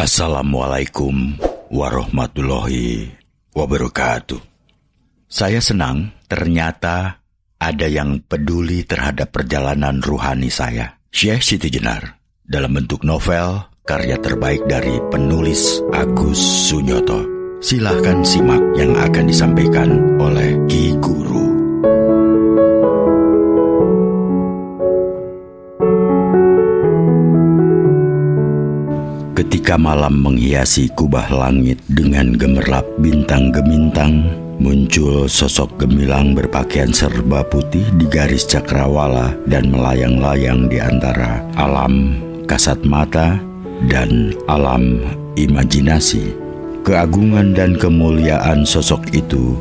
Assalamualaikum warahmatullahi wabarakatuh. Saya senang ternyata ada yang peduli terhadap perjalanan ruhani saya, Syekh Siti Jenar, dalam bentuk novel karya terbaik dari penulis Agus Sunyoto. Silahkan simak yang akan disampaikan oleh Ki Guru. Ketika malam menghiasi kubah langit dengan gemerlap bintang gemintang, muncul sosok gemilang berpakaian serba putih di garis cakrawala dan melayang-layang di antara alam kasat mata dan alam imajinasi. Keagungan dan kemuliaan sosok itu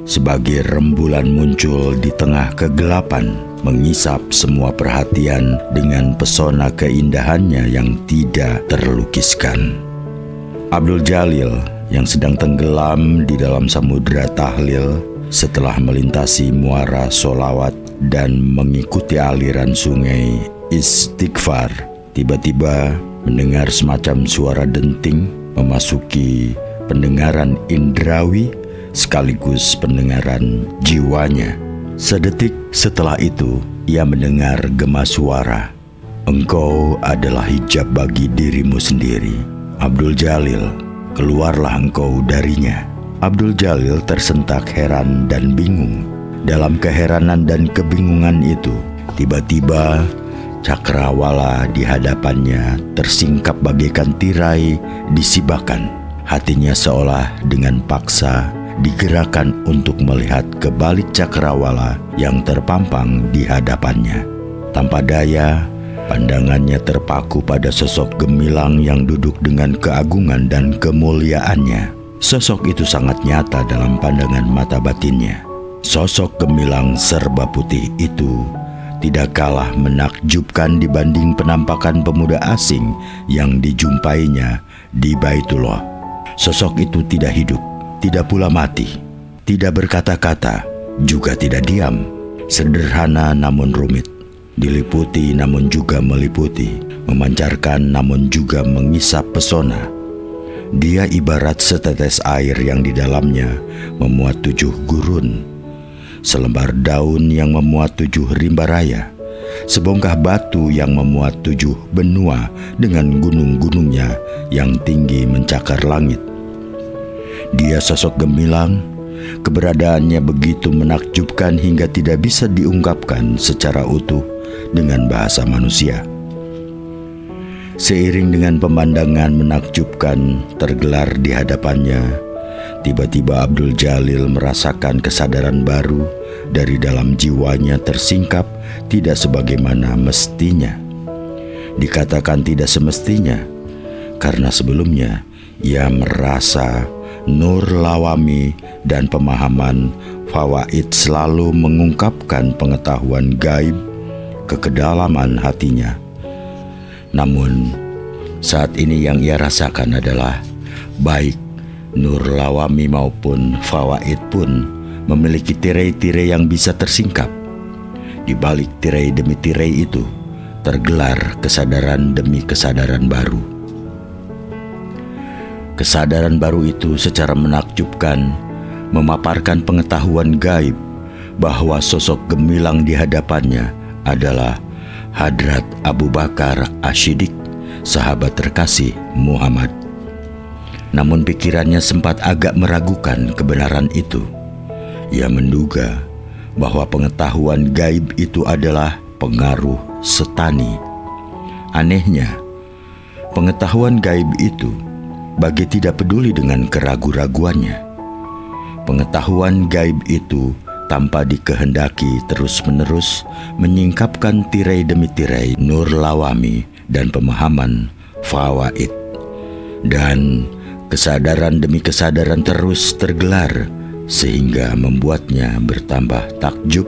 sebagai rembulan muncul di tengah kegelapan, mengisap semua perhatian dengan pesona keindahannya yang tidak terlukiskan. Abdul Jalil yang sedang tenggelam di dalam samudera tahlil setelah melintasi muara solawat dan mengikuti aliran sungai istighfar, tiba-tiba mendengar semacam suara denting memasuki pendengaran indrawi sekaligus pendengaran jiwanya. Sedetik setelah itu, ia mendengar gema suara, "Engkau adalah hijab bagi dirimu sendiri, Abdul Jalil, keluarlah engkau darinya." Abdul Jalil tersentak heran dan bingung. Dalam keheranan dan kebingungan itu, tiba-tiba cakrawala di hadapannya tersingkap bagaikan tirai disibakan. Hatinya seolah dengan paksa digerakkan untuk melihat ke balik cakrawala yang terpampang di hadapannya. Tanpa daya, pandangannya terpaku pada sosok gemilang yang duduk dengan keagungan dan kemuliaannya. Sosok itu sangat nyata dalam pandangan mata batinnya. Sosok gemilang serba putih itu tidak kalah menakjubkan dibanding penampakan pemuda asing yang dijumpainya di Baitullah. Sosok itu tidak hidup, tidak pula mati, tidak berkata-kata, juga tidak diam. Sederhana namun rumit, diliputi namun juga meliputi, memancarkan namun juga mengisap pesona. Dia ibarat setetes air yang di dalamnya memuat 7 gurun, selembar daun yang memuat 7 rimba raya, sebongkah batu yang memuat 7 benua dengan gunung-gunungnya yang tinggi mencakar langit. Dia sosok gemilang, keberadaannya begitu menakjubkan hingga tidak bisa diungkapkan secara utuh dengan bahasa manusia. Seiring dengan pemandangan menakjubkan tergelar di hadapannya, tiba-tiba Abdul Jalil merasakan kesadaran baru dari dalam jiwanya tersingkap tidak sebagaimana mestinya. Dikatakan tidak semestinya, karena sebelumnya ia merasa nur lawami dan pemahaman fawaid selalu mengungkapkan pengetahuan gaib ke kedalaman hatinya. Namun, saat ini yang ia rasakan adalah baik nur lawami maupun fawaid pun memiliki tirai-tirai yang bisa tersingkap. Di balik tirai demi tirai itu, tergelar kesadaran demi kesadaran baru. Kesadaran baru itu secara menakjubkan memaparkan pengetahuan gaib bahwa sosok gemilang di hadapannya adalah Hadrat Abu Bakar As-Siddiq, sahabat terkasih Muhammad. Namun pikirannya sempat agak meragukan kebenaran itu. Ia menduga bahwa pengetahuan gaib itu adalah pengaruh setani. Anehnya, pengetahuan gaib itu bagi tidak peduli dengan keraguan-raguannya. Pengetahuan gaib itu tanpa dikehendaki terus-menerus menyingkapkan tirai demi tirai nur lawami dan pemahaman fawaid. Dan kesadaran demi kesadaran terus tergelar sehingga membuatnya bertambah takjub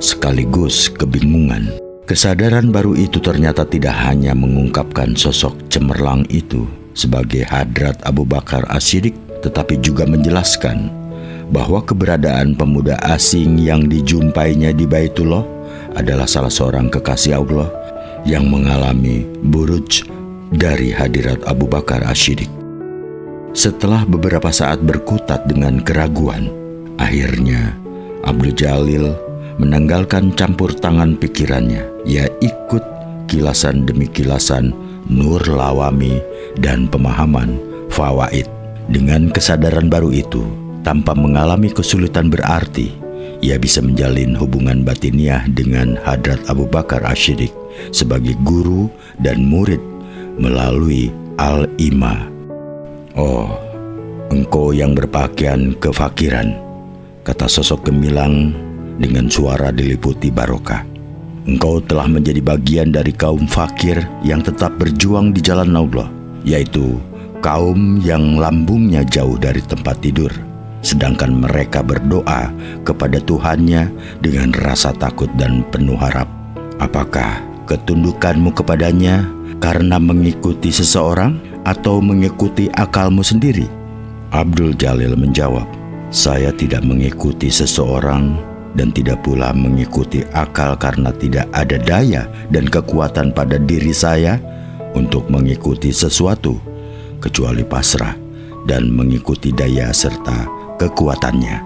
sekaligus kebingungan. Kesadaran baru itu ternyata tidak hanya mengungkapkan sosok cemerlang itu sebagai Hadrat Abu Bakar As-Siddiq, tetapi juga menjelaskan bahwa keberadaan pemuda asing yang dijumpainya di Baitullah adalah salah seorang kekasih Allah yang mengalami buruj dari hadirat Abu Bakar As-Siddiq. Setelah beberapa saat berkutat dengan keraguan, akhirnya Abdul Jalil menanggalkan campur tangan pikirannya. Ia ikut kilasan demi kilasan nur lawami dan pemahaman fawaid. Dengan kesadaran baru itu, tanpa mengalami kesulitan berarti, ia bisa menjalin hubungan batiniah dengan Hadrat Abu Bakar As-Siddiq sebagai guru dan murid melalui Al-Ima. "Oh, engkau yang berpakaian kefakiran," kata sosok gemilang dengan suara diliputi barokah. "Engkau telah menjadi bagian dari kaum fakir yang tetap berjuang di jalan Allah, yaitu kaum yang lambungnya jauh dari tempat tidur, sedangkan mereka berdoa kepada Tuhannya dengan rasa takut dan penuh harap. Apakah ketundukanmu kepadanya karena mengikuti seseorang atau mengikuti akalmu sendiri?" Abdul Jalil menjawab, "Saya tidak mengikuti seseorang dan tidak pula mengikuti akal karena tidak ada daya dan kekuatan pada diri saya untuk mengikuti sesuatu kecuali pasrah dan mengikuti daya serta kekuatannya.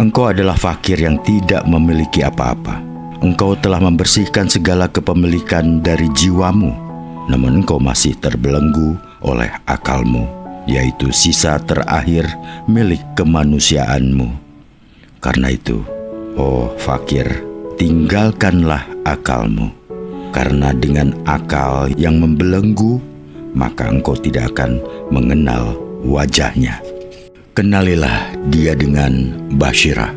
Engkau adalah fakir yang tidak memiliki apa-apa. Engkau telah membersihkan segala kepemilikan dari jiwamu, namun engkau masih terbelenggu oleh akalmu, yaitu sisa terakhir milik kemanusiaanmu. Karena itu, oh fakir, tinggalkanlah akalmu, karena dengan akal yang membelenggu, maka engkau tidak akan mengenal wajahnya. Kenalilah dia dengan basyirah.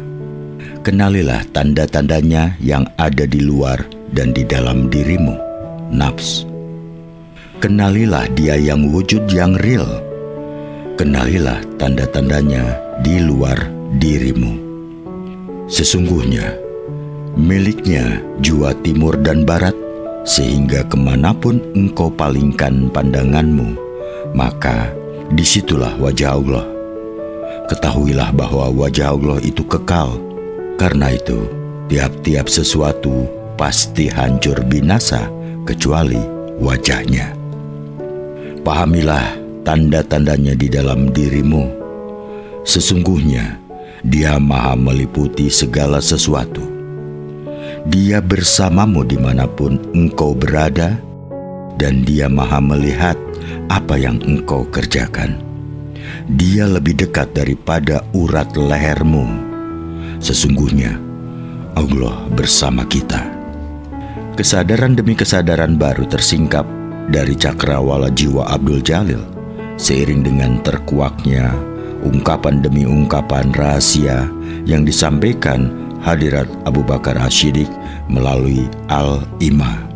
Kenalilah tanda-tandanya yang ada di luar dan di dalam dirimu, nafs. Kenalilah dia yang wujud yang real. Kenalilah tanda-tandanya di luar dirimu. Sesungguhnya, miliknya jua timur dan barat, sehingga kemanapun engkau palingkan pandanganmu, maka disitulah wajah Allah. Ketahuilah bahwa wajah Allah itu kekal. Karena itu, tiap-tiap sesuatu pasti hancur binasa kecuali wajahnya. Pahamilah tanda-tandanya di dalam dirimu. Sesungguhnya, Dia Maha meliputi segala sesuatu. Dia bersamamu dimanapun engkau berada, dan Dia Maha melihat apa yang engkau kerjakan. Dia lebih dekat daripada urat lehermu. Sesungguhnya Allah bersama kita. Kesadaran demi kesadaran baru tersingkap dari cakrawala jiwa Abdul Jalil, seiring dengan terkuaknya ungkapan demi ungkapan rahasia yang disampaikan hadirat Abu Bakar As-Siddiq melalui Al-Ima.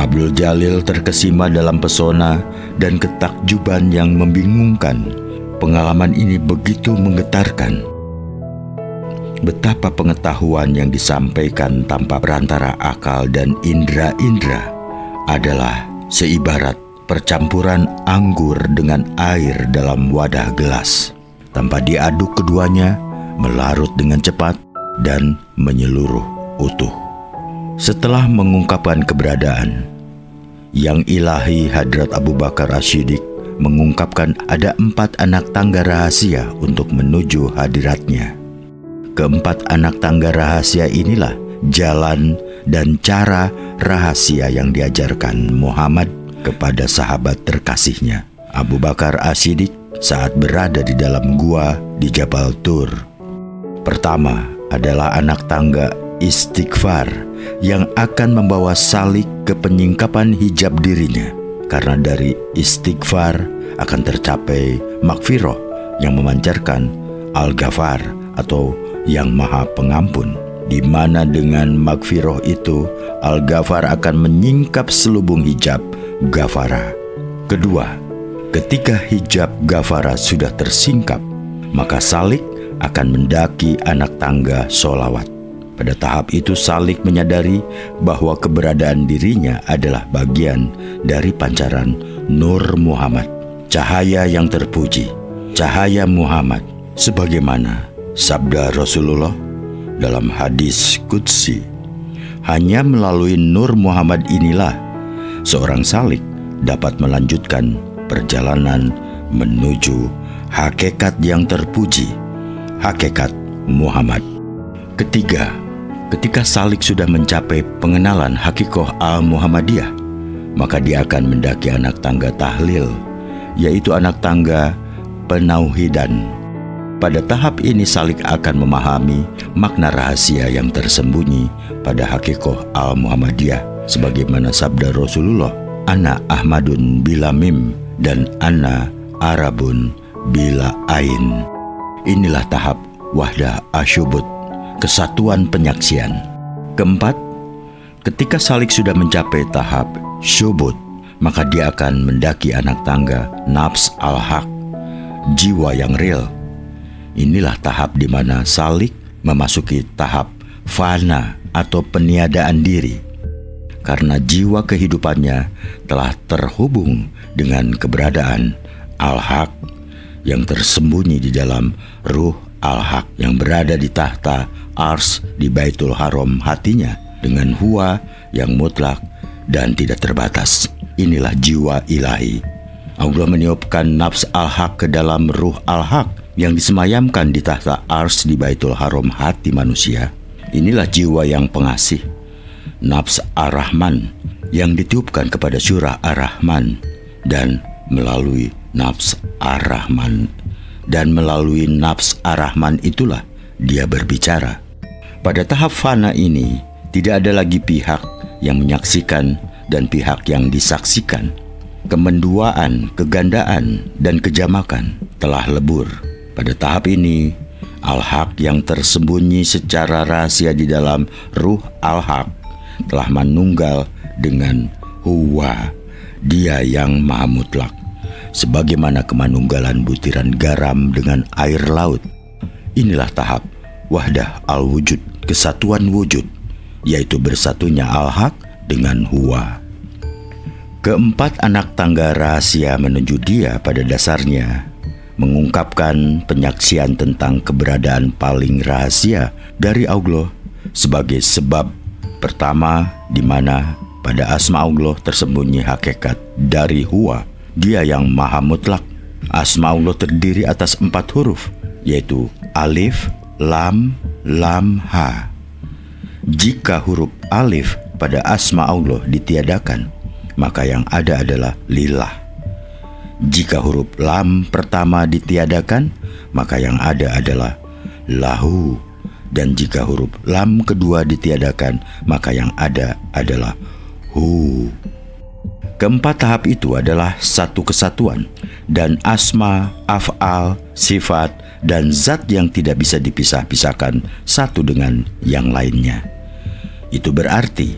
Abdul Jalil terkesima dalam pesona dan ketakjuban yang membingungkan. Pengalaman ini begitu menggetarkan. Betapa pengetahuan yang disampaikan tanpa perantara akal dan indera-indera adalah seibarat percampuran anggur dengan air dalam wadah gelas. Tanpa diaduk keduanya melarut dengan cepat dan menyeluruh utuh. Setelah mengungkapkan keberadaan, yang ilahi Hadrat Abu Bakar As-Siddiq mengungkapkan ada 4 anak tangga rahasia untuk menuju hadiratnya. Keempat anak tangga rahasia inilah jalan dan cara rahasia yang diajarkan Muhammad kepada sahabat terkasihnya, Abu Bakar As-Siddiq, saat berada di dalam gua di Jabal Tur. Pertama adalah anak tangga istighfar yang akan membawa salik ke penyingkapan hijab dirinya, karena dari istighfar akan tercapai makfirah yang memancarkan Al-Ghafar atau yang Maha Pengampun, di mana dengan makfirah itu Al-Ghafar akan menyingkap selubung hijab Ghafara. Kedua, ketika hijab Ghafara sudah tersingkap, maka salik akan mendaki anak tangga solawat. Pada tahap itu salik menyadari bahwa keberadaan dirinya adalah bagian dari pancaran Nur Muhammad, cahaya yang terpuji, cahaya Muhammad, sebagaimana sabda Rasulullah dalam hadis Qudsi. Hanya melalui Nur Muhammad inilah seorang salik dapat melanjutkan perjalanan menuju hakikat yang terpuji, hakikat Muhammad. Ketiga, ketika salik sudah mencapai pengenalan hakikoh al-Muhammadiyah, maka dia akan mendaki anak tangga tahlil, yaitu anak tangga penauhidan. Pada tahap ini salik akan memahami makna rahasia yang tersembunyi pada hakikoh al-Muhammadiyah, sebagaimana sabda Rasulullah, "Ana Ahmadun bila mim dan ana Arabun bila ain." Inilah tahap wahdah asyubut, kesatuan penyaksian. Keempat, ketika salik sudah mencapai tahap syubut, maka dia akan mendaki anak tangga nafs al-haq, jiwa yang real. Inilah tahap di mana salik memasuki tahap fana atau peniadaan diri, karena jiwa kehidupannya telah terhubung dengan keberadaan al-haq yang tersembunyi di dalam ruh al-haq yang berada di tahta ars di Baitul Haram hatinya dengan huwa yang mutlak dan tidak terbatas. Inilah jiwa ilahi. Allah meniupkan nafs al-haq ke dalam ruh al-haq yang disemayamkan di tahta ars di Baitul Haram hati manusia. Inilah jiwa yang pengasih, nafs ar-Rahman yang ditiupkan kepada surah ar-Rahman, dan melalui nafs ar-Rahman itulah dia berbicara. Pada tahap fana ini tidak ada lagi pihak yang menyaksikan dan pihak yang disaksikan. Kemenduaan, kegandaan, dan kejamakan telah lebur. Pada tahap ini, al-haq yang tersembunyi secara rahasia di dalam ruh al-haq telah manunggal dengan huwa, dia yang maha mutlak, sebagaimana kemanunggalan butiran garam dengan air laut. Inilah tahap wahdah al-wujud, kesatuan wujud, yaitu bersatunya al-haq dengan huwa. Keempat anak tangga rahasia menuju dia pada dasarnya mengungkapkan penyaksian tentang keberadaan paling rahasia dari Allah sebagai sebab pertama, di mana pada asma Allah tersembunyi hakikat dari huwa, dia yang maha mutlak. Asma Allah terdiri atas 4 huruf, yaitu alif, lam, ha. Jika huruf alif pada asma Allah ditiadakan, maka yang ada adalah lillah. Jika huruf lam pertama ditiadakan, maka yang ada adalah lahu. Dan jika huruf lam kedua ditiadakan, maka yang ada adalah hu. Keempat tahap itu adalah satu kesatuan, dan asma, af'al, sifat, dan zat yang tidak bisa dipisah-pisahkan satu dengan yang lainnya. Itu berarti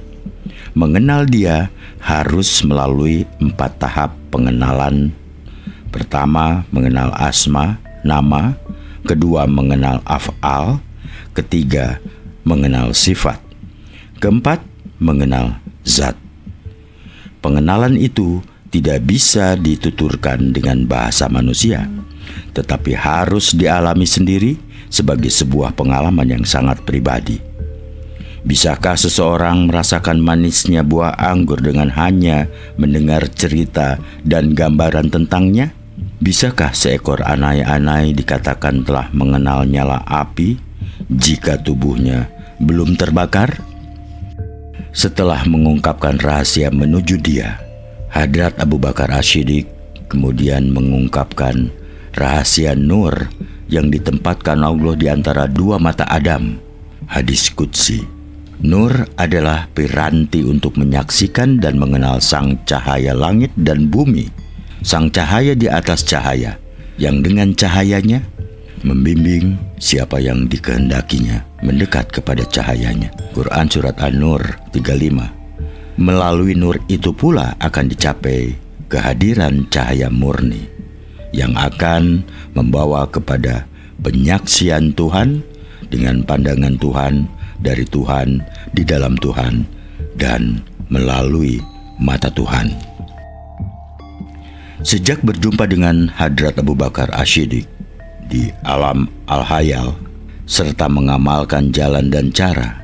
mengenal dia harus melalui 4 tahap pengenalan. Pertama, mengenal asma, nama. Kedua, mengenal af'al. Ketiga, mengenal sifat. Keempat, mengenal zat. Pengenalan itu tidak bisa dituturkan dengan bahasa manusia, tetapi harus dialami sendiri sebagai sebuah pengalaman yang sangat pribadi. Bisakah seseorang merasakan manisnya buah anggur dengan hanya mendengar cerita dan gambaran tentangnya? Bisakah seekor anai-anai dikatakan telah mengenal nyala api jika tubuhnya belum terbakar? Setelah mengungkapkan rahasia menuju dia, Hadrat Abu Bakar As-Siddiq kemudian mengungkapkan rahasia nur yang ditempatkan Allah di antara 2 mata Adam. Hadis Qudsi. Nur adalah piranti untuk menyaksikan dan mengenal sang cahaya langit dan bumi, sang cahaya di atas cahaya, yang dengan cahayanya membimbing siapa yang dikehendakinya mendekat kepada cahayanya. Quran Surat An-Nur 35. Melalui nur itu pula akan dicapai kehadiran cahaya murni yang akan membawa kepada penyaksian Tuhan dengan pandangan Tuhan, dari Tuhan, di dalam Tuhan, dan melalui mata Tuhan. Sejak berjumpa dengan Hadrat Abu Bakar As-Siddiq di alam al-hayal, serta mengamalkan jalan dan cara,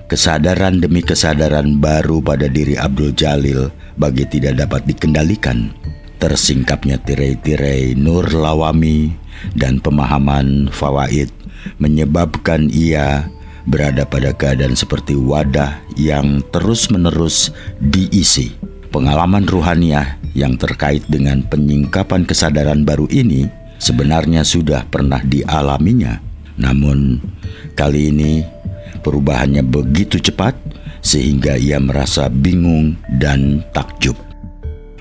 Kesadaran demi kesadaran baru pada diri Abdul Jalil bagi tidak dapat dikendalikan. Tersingkapnya tirai-tirai nur lawami dan pemahaman fawaid menyebabkan ia berada pada keadaan seperti wadah yang terus-menerus diisi. Pengalaman ruhaniah yang terkait dengan penyingkapan kesadaran baru ini sebenarnya sudah pernah dialaminya. Namun kali ini perubahannya begitu cepat sehingga ia merasa bingung dan takjub.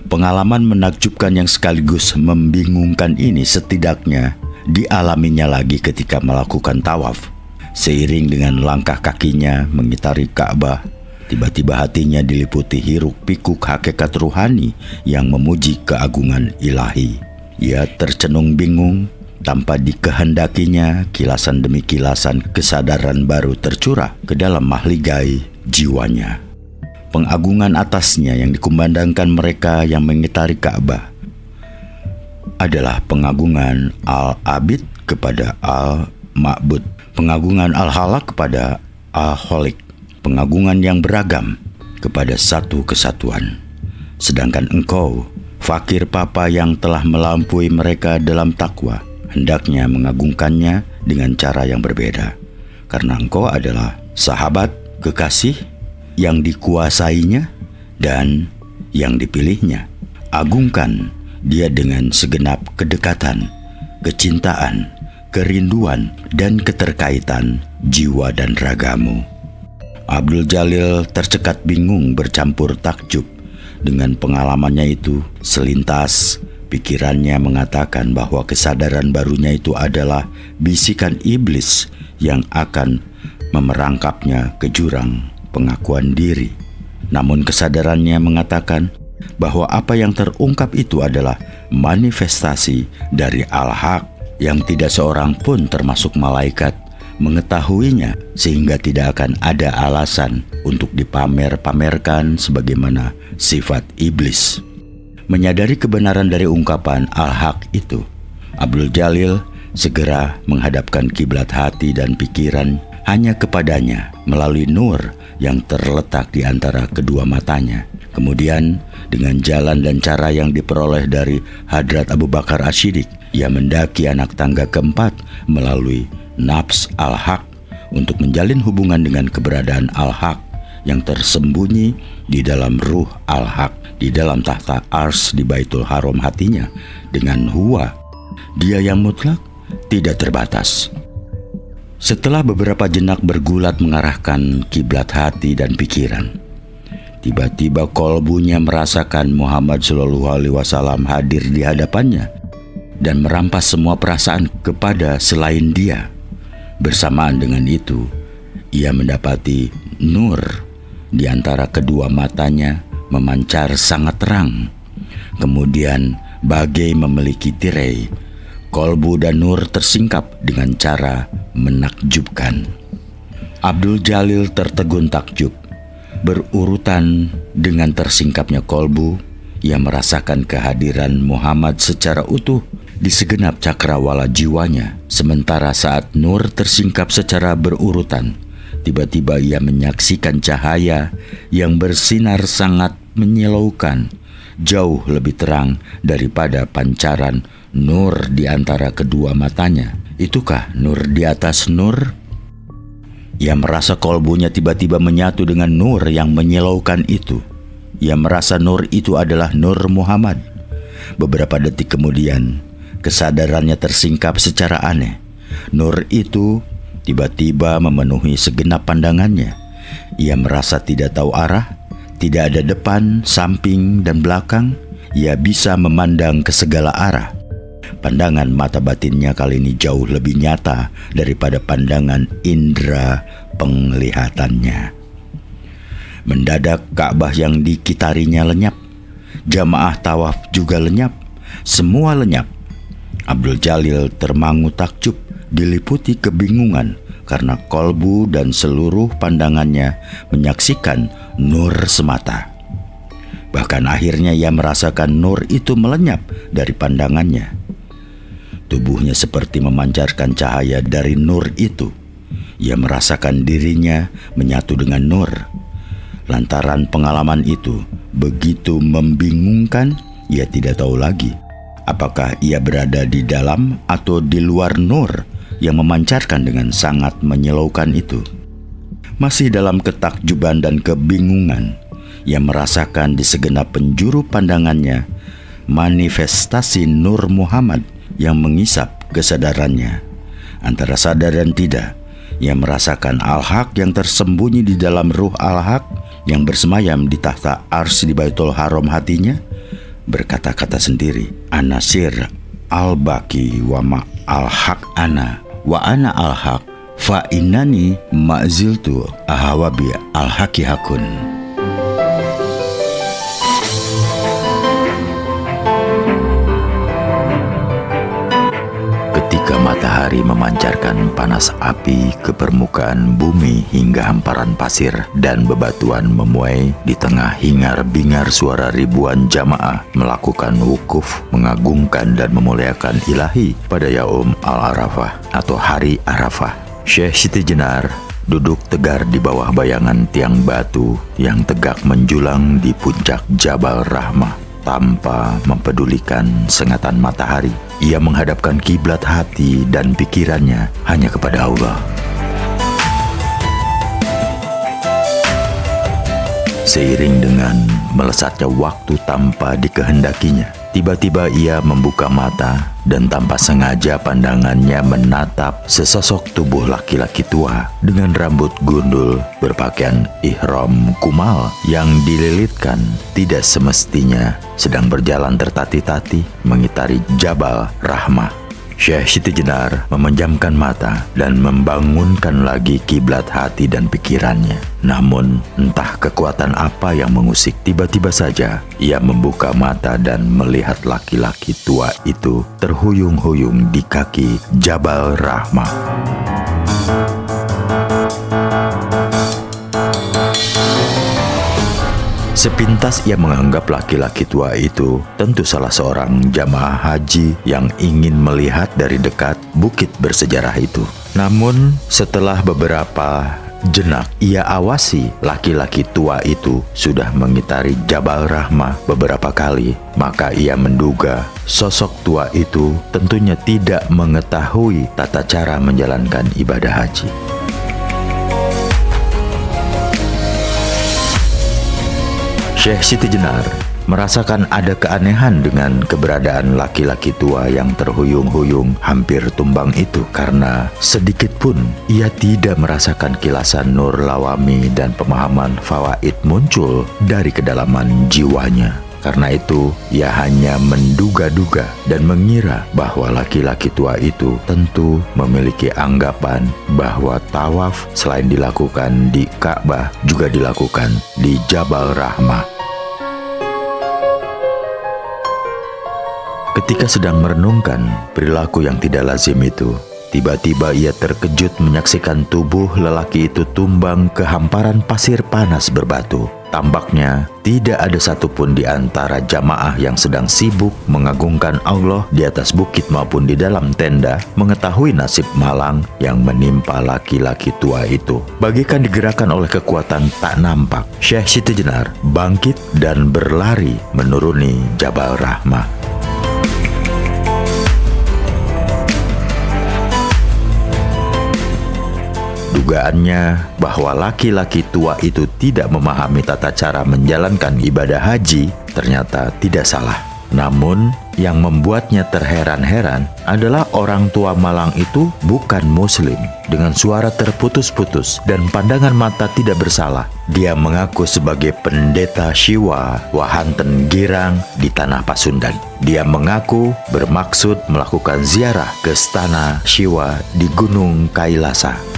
Pengalaman menakjubkan yang sekaligus membingungkan ini setidaknya dialaminya lagi ketika melakukan tawaf. Seiring dengan langkah kakinya mengitari Ka'bah, tiba-tiba hatinya diliputi hiruk-pikuk hakikat ruhani yang memuji keagungan ilahi. Ia tercenung bingung, tanpa dikehendakinya kilasan demi kilasan kesadaran baru tercurah ke dalam mahligai jiwanya. Pengagungan atasnya yang dikumandangkan mereka yang mengitari Ka'bah adalah pengagungan Al-Abid kepada Al-Ma'bud, pengagungan Al-Halak kepada Al-Kholik, pengagungan yang beragam kepada satu kesatuan. Sedangkan engkau, fakir papa yang telah melampaui mereka dalam takwa, hendaknya mengagungkannya dengan cara yang berbeda, karena engkau adalah sahabat, kekasih yang dikuasainya dan yang dipilihnya. Agungkan dia dengan segenap kedekatan, kecintaan, kerinduan, dan keterkaitan jiwa dan ragamu. Abdul Jalil tercekat bingung bercampur takjub. Dengan pengalamannya itu, selintas pikirannya mengatakan bahwa kesadaran barunya itu adalah bisikan iblis yang akan memerangkapnya ke jurang pengakuan diri. Namun kesadarannya mengatakan bahwa apa yang terungkap itu adalah manifestasi dari Al-Haq yang tidak seorang pun termasuk malaikat mengetahuinya, sehingga tidak akan ada alasan untuk dipamer-pamerkan sebagaimana sifat iblis. Menyadari kebenaran dari ungkapan Al-Haq itu, Abdul Jalil segera menghadapkan kiblat hati dan pikiran hanya kepadanya melalui nur yang terletak di antara kedua matanya. Kemudian dengan jalan dan cara yang diperoleh dari Hadrat Abu Bakar As-Siddiq, ia mendaki anak tangga keempat melalui nafs Al-Haq untuk menjalin hubungan dengan keberadaan Al-Haq yang tersembunyi di dalam ruh Al-Haq, di dalam tahta ars di Baitul Haram hatinya, dengan huwa, dia yang mutlak, tidak terbatas. Setelah beberapa jenak bergulat mengarahkan kiblat hati dan pikiran, tiba-tiba kolbunya merasakan Muhammad SAW hadir di hadapannya dan merampas semua perasaan kepada selain dia. Bersamaan dengan itu, ia mendapati nur di antara kedua matanya memancar sangat terang. Kemudian bagai memiliki tirai, kolbu dan nur tersingkap dengan cara menakjubkan. Abdul Jalil tertegun takjub. Berurutan dengan tersingkapnya kolbu, ia merasakan kehadiran Muhammad secara utuh di segenap cakrawala jiwanya. Sementara saat nur tersingkap secara berurutan, tiba-tiba ia menyaksikan cahaya yang bersinar sangat menyilaukan, jauh lebih terang daripada pancaran nur di antara kedua matanya. Itukah nur di atas nur? Ia merasa kolbunya tiba-tiba menyatu dengan nur yang menyilaukan itu. Ia merasa nur itu adalah Nur Muhammad. Beberapa detik kemudian, kesadarannya tersingkap secara aneh. Nur itu tiba-tiba memenuhi segenap pandangannya. Ia merasa tidak tahu arah, tidak ada depan, samping, dan belakang. Ia bisa memandang ke segala arah. Pandangan mata batinnya kali ini jauh lebih nyata daripada pandangan indera penglihatannya. Mendadak Ka'bah yang dikitarinya lenyap. Jamaah tawaf juga lenyap. Semua lenyap. Abdul Jalil termangu takjub, diliputi kebingungan karena kolbu dan seluruh pandangannya menyaksikan nur semata. Bahkan akhirnya ia merasakan nur itu melenyap dari pandangannya. Tubuhnya seperti memancarkan cahaya dari nur itu. Ia merasakan dirinya menyatu dengan Nur. Lantaran pengalaman itu begitu membingungkan, ia tidak tahu lagi apakah ia berada di dalam atau di luar Nur yang memancarkan dengan sangat menyilaukan itu. Masih dalam ketakjuban dan kebingungan, ia merasakan di segenap penjuru pandangannya manifestasi Nur Muhammad yang mengisap kesadarannya. Antara sadar dan tidak, ia merasakan Al-Haq yang tersembunyi di dalam ruh Al-Haq yang bersemayam di tahta arsy di Baitul Haram hatinya, berkata-kata sendiri, Anasir al-baki wa ma al-haq ana wa ana al-haq fa innani ma'ziltu ahawabi al-haqi hakun. Ketika matahari memancarkan panas api ke permukaan bumi hingga hamparan pasir dan bebatuan memuai, di tengah hingar-bingar suara ribuan jamaah melakukan wukuf, mengagungkan dan memuliakan Ilahi pada Yaum Al-Arafah atau Hari Arafah. Syekh Siti Jenar duduk tegar di bawah bayangan tiang batu yang tegak menjulang di puncak Jabal Rahmah. Tanpa mempedulikan sengatan matahari, ia menghadapkan kiblat hati dan pikirannya hanya kepada Allah. Seiring dengan melesatnya waktu tanpa dikehendakinya, tiba-tiba ia membuka mata dan tanpa sengaja pandangannya menatap sesosok tubuh laki-laki tua dengan rambut gundul berpakaian ihram kumal yang dililitkan tidak semestinya sedang berjalan tertati-tati mengitari Jabal Rahmah. Syekh Siti Jenar memejamkan mata dan membangunkan lagi kiblat hati dan pikirannya. Namun entah kekuatan apa yang mengusik, tiba-tiba saja ia membuka mata dan melihat laki-laki tua itu terhuyung-huyung di kaki Jabal Rahmah. Sepintas ia menganggap laki-laki tua itu tentu salah seorang jamaah haji yang ingin melihat dari dekat bukit bersejarah itu. Namun setelah beberapa jenak ia awasi laki-laki tua itu sudah mengitari Jabal Rahmah beberapa kali, maka ia menduga sosok tua itu tentunya tidak mengetahui tata cara menjalankan ibadah haji. Syekh Siti Jenar merasakan ada keanehan dengan keberadaan laki-laki tua yang terhuyung-huyung hampir tumbang itu, karena sedikit pun ia tidak merasakan kilasan nur lawami dan pemahaman fawaid muncul dari kedalaman jiwanya. Karena itu ia hanya menduga-duga dan mengira bahwa laki-laki tua itu tentu memiliki anggapan bahwa tawaf selain dilakukan di Ka'bah juga dilakukan di Jabal Rahmah. Ketika sedang merenungkan perilaku yang tidak lazim itu, tiba-tiba ia terkejut menyaksikan tubuh lelaki itu tumbang ke hamparan pasir panas berbatu. Tampaknya tidak ada satupun di antara jamaah yang sedang sibuk mengagungkan Allah di atas bukit maupun di dalam tenda mengetahui nasib malang yang menimpa laki-laki tua itu. Bagaikan digerakkan oleh kekuatan tak nampak, Syekh Siti Jenar bangkit dan berlari menuruni Jabal Rahmah. Dugaannya bahwa laki-laki tua itu tidak memahami tata cara menjalankan ibadah haji ternyata tidak salah. Namun yang membuatnya terheran-heran adalah orang tua malang itu bukan muslim. Dengan suara terputus-putus dan pandangan mata tidak bersalah, dia mengaku sebagai pendeta Siwa Wahanten Girang di tanah Pasundan. Dia mengaku bermaksud melakukan ziarah ke Stana Siwa di Gunung Kailasa.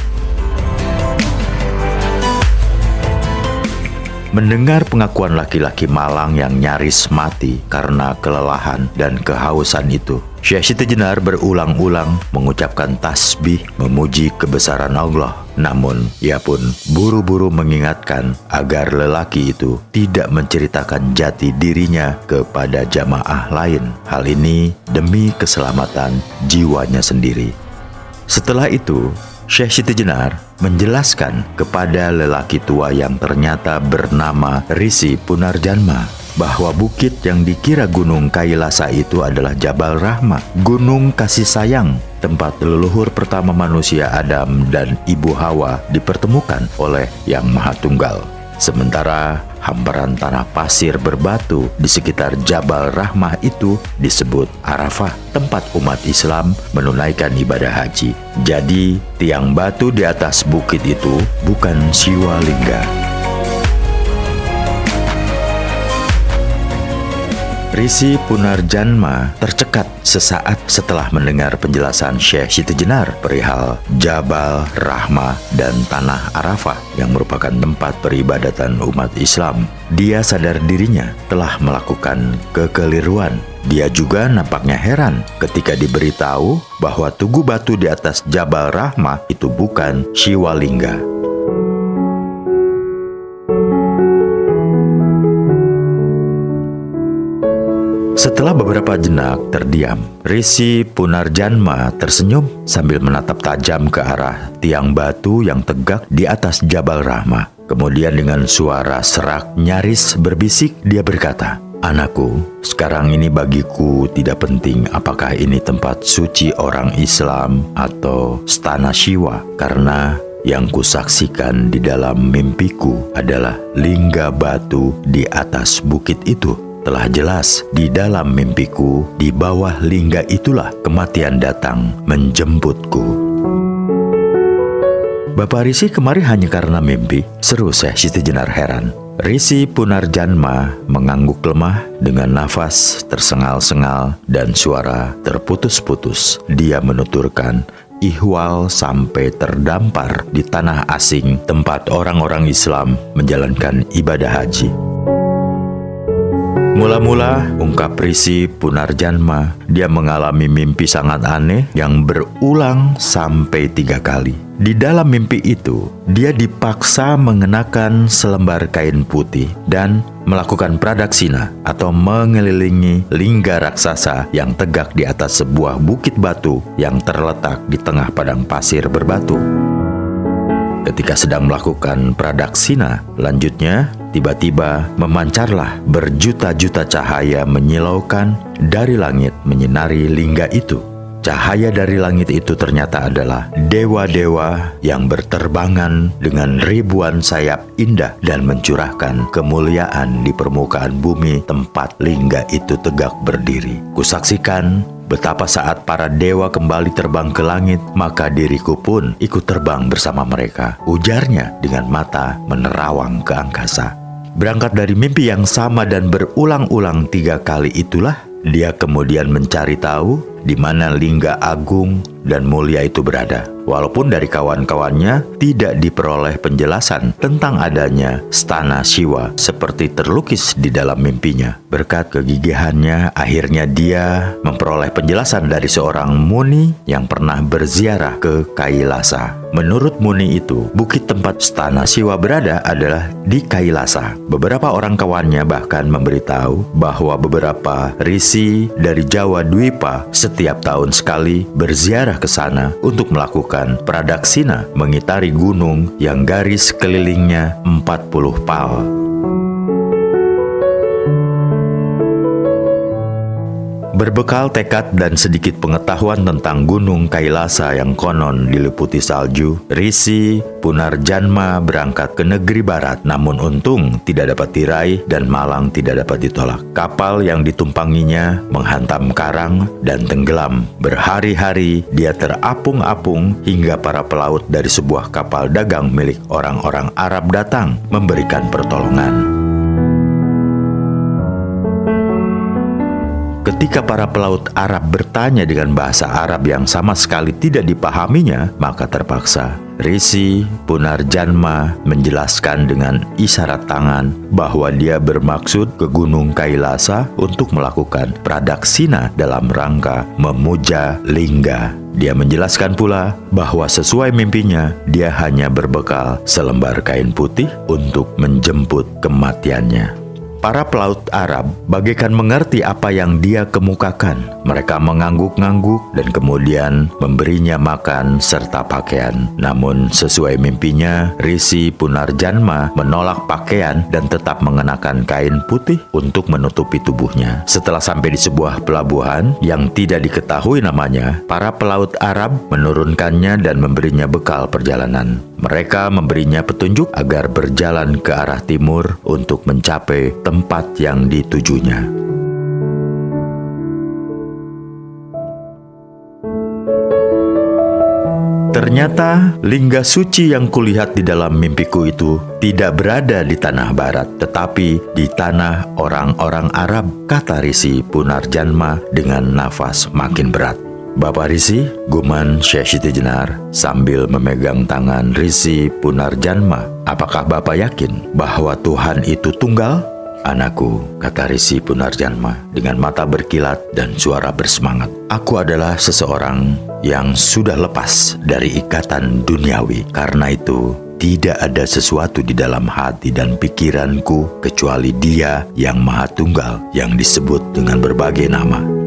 Mendengar pengakuan laki-laki malang yang nyaris mati karena kelelahan dan kehausan itu, Syekh Siti Jenar berulang-ulang mengucapkan tasbih memuji kebesaran Allah. Namun, ia pun buru-buru mengingatkan agar lelaki itu tidak menceritakan jati dirinya kepada jamaah lain. Hal ini demi keselamatan jiwanya sendiri. Setelah itu, Syekh Siti Jenar menjelaskan kepada lelaki tua yang ternyata bernama Risi Punarjanma bahwa bukit yang dikira Gunung Kailasa itu adalah Jabal Rahmah, gunung kasih sayang, tempat leluhur pertama manusia Adam dan Ibu Hawa dipertemukan oleh Yang Maha Tunggal. Sementara hamparan tanah pasir berbatu di sekitar Jabal Rahmah itu disebut Arafah, tempat umat Islam menunaikan ibadah haji. Jadi, tiang batu di atas bukit itu bukan Siwalingga. Risi Punarjanma tercekat sesaat setelah mendengar penjelasan Syekh Siti Jenar perihal Jabal Rahmah dan Tanah Arafah yang merupakan tempat peribadatan umat Islam. Dia sadar dirinya telah melakukan kekeliruan. Dia juga nampaknya heran ketika diberitahu bahwa tugu batu di atas Jabal Rahmah itu bukan Siwalingga. Setelah beberapa jenak terdiam, Risi Punarjanma tersenyum sambil menatap tajam ke arah tiang batu yang tegak di atas Jabal Rahmah. Kemudian dengan suara serak nyaris berbisik dia berkata, "Anakku, sekarang ini bagiku tidak penting apakah ini tempat suci orang Islam atau stana Siwa, karena yang kusaksikan di dalam mimpiku adalah lingga batu di atas bukit itu. Telah jelas di dalam mimpiku, di bawah lingga itulah kematian datang menjemputku." "Bapak Risi kemari hanya karena mimpi?" seru Syekh Siti Jenar heran. Risi Punarjanma mengangguk lemah dengan nafas tersengal-sengal dan suara terputus-putus. Dia menuturkan ihwal sampai terdampar di tanah asing tempat orang-orang Islam menjalankan ibadah haji. Mula-mula, ungkap Risi Punarjanma, dia mengalami mimpi sangat aneh yang berulang sampai 3 kali. Di dalam mimpi itu, dia dipaksa mengenakan selembar kain putih dan melakukan pradaksina atau mengelilingi lingga raksasa yang tegak di atas sebuah bukit batu yang terletak di tengah padang pasir berbatu. Ketika sedang melakukan pradaksina, lanjutnya tiba-tiba memancarlah berjuta-juta cahaya menyilaukan dari langit menyinari lingga itu. Cahaya dari langit itu ternyata adalah dewa-dewa yang berterbangan dengan ribuan sayap indah dan mencurahkan kemuliaan di permukaan bumi tempat lingga itu tegak berdiri. Kusaksikan betapa saat para dewa kembali terbang ke langit, maka diriku pun ikut terbang bersama mereka, ujarnya dengan mata menerawang ke angkasa. Berangkat dari mimpi yang sama dan berulang-ulang 3 kali itulah, dia kemudian mencari tahu di mana lingga agung dan mulia itu berada. Walaupun dari kawan-kawannya tidak diperoleh penjelasan tentang adanya stana Siwa seperti terlukis di dalam mimpinya. Berkat kegigihannya, akhirnya dia memperoleh penjelasan dari seorang muni yang pernah berziarah ke Kailasa. Menurut muni itu, bukit tempat stana Siwa berada adalah di Kailasa. Beberapa orang kawannya bahkan memberitahu bahwa beberapa risi dari Jawa Dwipa setiap tahun sekali berziarah ke sana untuk melakukan pradaksina mengitari gunung yang garis kelilingnya 40 pal. Berbekal tekad dan sedikit pengetahuan tentang Gunung Kailasa yang konon diliputi salju, Risi Punarjanma berangkat ke negeri barat. Namun untung tidak dapat tirai dan malang tidak dapat ditolak. Kapal yang ditumpanginya menghantam karang dan tenggelam. Berhari-hari dia terapung-apung hingga para pelaut dari sebuah kapal dagang milik orang-orang Arab datang memberikan pertolongan. Ketika para pelaut Arab bertanya dengan bahasa Arab yang sama sekali tidak dipahaminya, maka terpaksa Risi Punarjanma menjelaskan dengan isyarat tangan bahwa dia bermaksud ke Gunung Kailasa untuk melakukan pradaksina dalam rangka memuja lingga. Dia menjelaskan pula bahwa sesuai mimpinya, dia hanya berbekal selembar kain putih untuk menjemput kematiannya. Para pelaut Arab bagaikan mengerti apa yang dia kemukakan. Mereka mengangguk-ngangguk dan kemudian memberinya makan serta pakaian. Namun sesuai mimpinya, Risi Punarjanma menolak pakaian dan tetap mengenakan kain putih untuk menutupi tubuhnya. Setelah sampai di sebuah pelabuhan yang tidak diketahui namanya, para pelaut Arab menurunkannya dan memberinya bekal perjalanan. Mereka memberinya petunjuk agar berjalan ke arah timur untuk mencapai tempat yang ditujunya. Ternyata lingga suci yang kulihat di dalam mimpiku itu tidak berada di tanah barat, tetapi di tanah orang-orang Arab, kata Risi Punarjanma dengan nafas makin berat. Bapak Risi, guman Syekh Siti Jenar sambil memegang tangan Risi Punarjanma. Apakah Bapak yakin bahwa Tuhan itu tunggal? Anakku, kata Risi Punarjanma dengan mata berkilat dan suara bersemangat. Aku adalah seseorang yang sudah lepas dari ikatan duniawi. Karena itu, tidak ada sesuatu di dalam hati dan pikiranku kecuali Dia yang Maha Tunggal yang disebut dengan berbagai nama.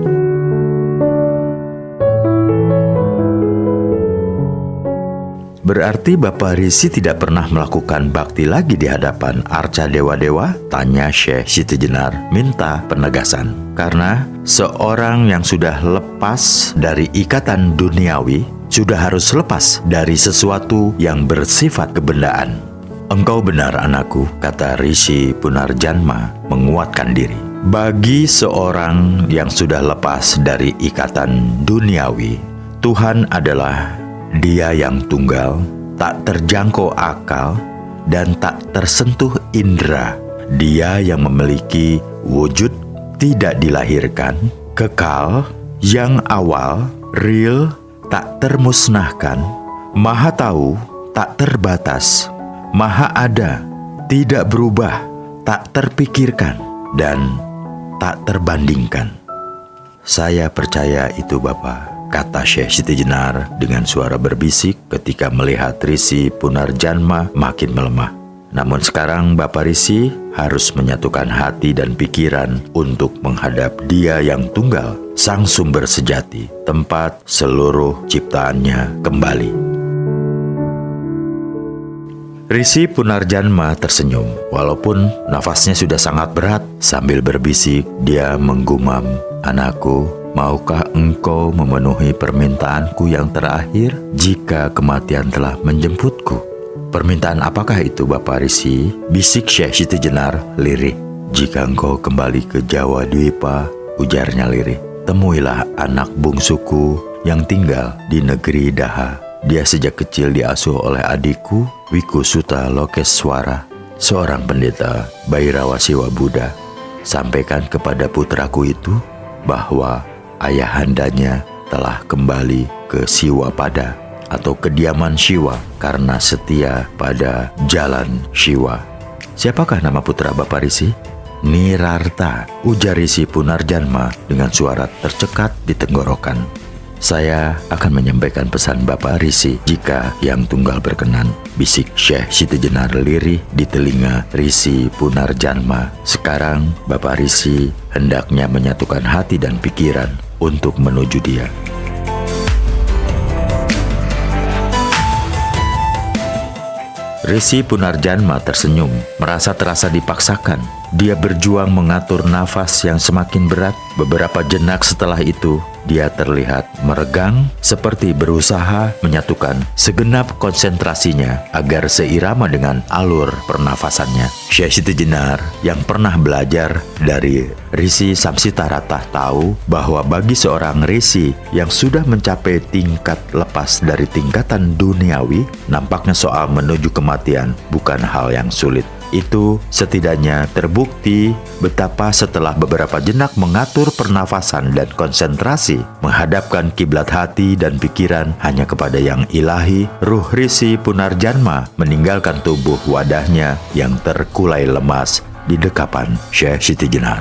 Berarti Bapak Risi tidak pernah melakukan bakti lagi di hadapan arca dewa-dewa? Tanya Syekh Siti Jenar minta penegasan. Karena seorang yang sudah lepas dari ikatan duniawi sudah harus lepas dari sesuatu yang bersifat kebendaan. Engkau benar anakku, kata Risi Punarjanma menguatkan diri. Bagi seorang yang sudah lepas dari ikatan duniawi, Tuhan adalah Dia yang tunggal, tak terjangkau akal, dan tak tersentuh indera. Dia yang memiliki wujud tidak dilahirkan, kekal, yang awal, real, tak termusnahkan, maha tahu, tak terbatas, maha ada, tidak berubah, tak terpikirkan, dan tak terbandingkan. Saya percaya itu Bapak, kata Syekh Siti Jenar dengan suara berbisik ketika melihat Risi Punarjanma makin melemah. Namun sekarang Bapak Risi harus menyatukan hati dan pikiran untuk menghadap Dia yang tunggal, Sang Sumber Sejati, tempat seluruh ciptaannya kembali. Risi Punarjanma tersenyum, walaupun nafasnya sudah sangat berat. Sambil berbisik, dia menggumam, anakku, maukah engkau memenuhi permintaanku yang terakhir jika kematian telah menjemputku? Permintaan apakah itu Bapak Risi? Bisik Syekh Siti Jenar lirih. Jika engkau kembali ke Jawa Dwipa, ujarnya lirih, temuilah anak bungsuku yang tinggal di negeri Daha. Dia sejak kecil diasuh oleh adikku, Wiku Suta Lokeswara, seorang pendeta Bhairawa Siwa Buddha. Sampaikan kepada putraku itu bahwa ayahandanya telah kembali ke Siwapada atau kediaman Siwa karena setia pada jalan Siwa. Siapakah nama putra Bapak Risi? Nirarta, ujar Risi Punarjanma dengan suara tercekat di tenggorokan. Saya akan menyampaikan pesan Bapak Risi jika yang tunggal berkenan, bisik Syekh Siti Jenar lirih di telinga Risi Punarjanma. Sekarang Bapak Risi hendaknya menyatukan hati dan pikiran untuk menuju Dia. Risi Punarjanma tersenyum, merasa terasa dipaksakan. Dia berjuang mengatur nafas yang semakin berat. Beberapa jenak setelah itu, dia terlihat meregang seperti berusaha menyatukan segenap konsentrasinya agar seirama dengan alur pernafasannya. Syekh Siti Jenar yang pernah belajar dari Risi Samsitarata tahu bahwa bagi seorang Risi yang sudah mencapai tingkat lepas dari tingkatan duniawi, nampaknya soal menuju kematian bukan hal yang sulit. Itu setidaknya terbukti betapa setelah beberapa jenak mengatur pernafasan dan konsentrasi, menghadapkan kiblat hati dan pikiran hanya kepada yang ilahi, ruh Risi Punarjanma meninggalkan tubuh wadahnya yang terkulai lemas di dekapan Syekh Siti Jenar.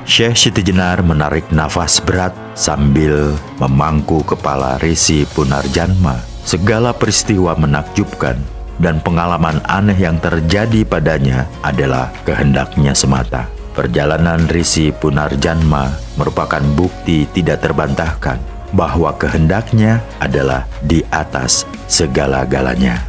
Syekh Siti Jenar menarik nafas berat sambil memangku kepala Risi Punarjanma. Segala peristiwa menakjubkan dan pengalaman aneh yang terjadi padanya adalah kehendaknya semata. Perjalanan Risi Punarjanma merupakan bukti tidak terbantahkan bahwa kehendaknya adalah di atas segala-galanya.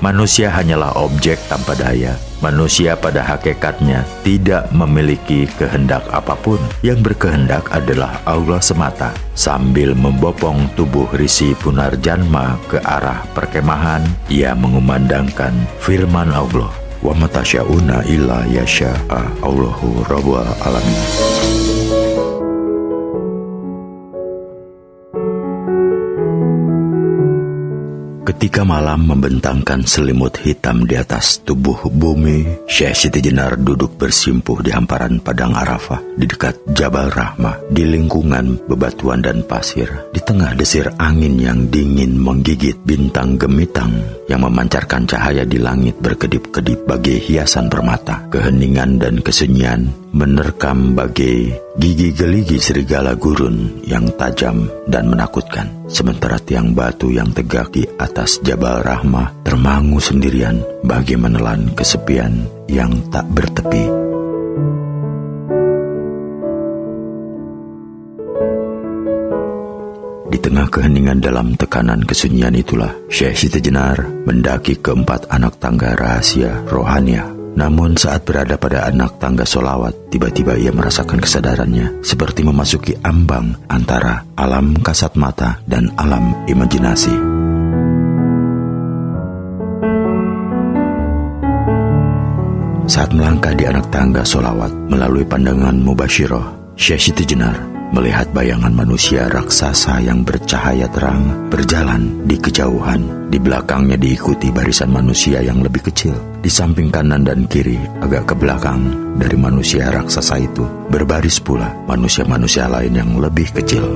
Manusia hanyalah objek tanpa daya. Manusia pada hakikatnya tidak memiliki kehendak apapun. Yang berkehendak adalah Allah semata. Sambil membopong tubuh Risi Punarjanma ke arah perkemahan, ia mengumandangkan firman Allah, "Wa ma tasyauna illa yasha'a Allahu rabbul alamin." Ketika malam membentangkan selimut hitam di atas tubuh bumi, Syekh Siti Jenar duduk bersimpuh di hamparan padang Arafah di dekat Jabal Rahmah, di lingkungan bebatuan dan pasir, di tengah desir angin yang dingin menggigit bintang gemitang yang memancarkan cahaya di langit berkedip-kedip bagai hiasan permata. Keheningan dan kesunyian menerkam bagai gigi geligi serigala gurun yang tajam dan menakutkan. Sementara tiang batu yang tegak di atas Jabal Rahmah termangu sendirian bagai menelan kesepian yang tak bertepi. Di tengah keheningan dalam tekanan kesunyian itulah Syekh Siti Jenar mendaki keempat anak tangga rahasia rohaniah. Namun saat berada pada anak tangga solawat, tiba-tiba ia merasakan kesadarannya seperti memasuki ambang antara alam kasat mata dan alam imajinasi. Saat melangkah di anak tangga solawat melalui pandangan mubasyiroh, Syekh Siti Jenar melihat bayangan manusia raksasa yang bercahaya terang berjalan di kejauhan. Di belakangnya diikuti barisan manusia yang lebih kecil. Di samping kanan dan kiri, agak ke belakang dari manusia raksasa itu, berbaris pula manusia-manusia lain yang lebih kecil.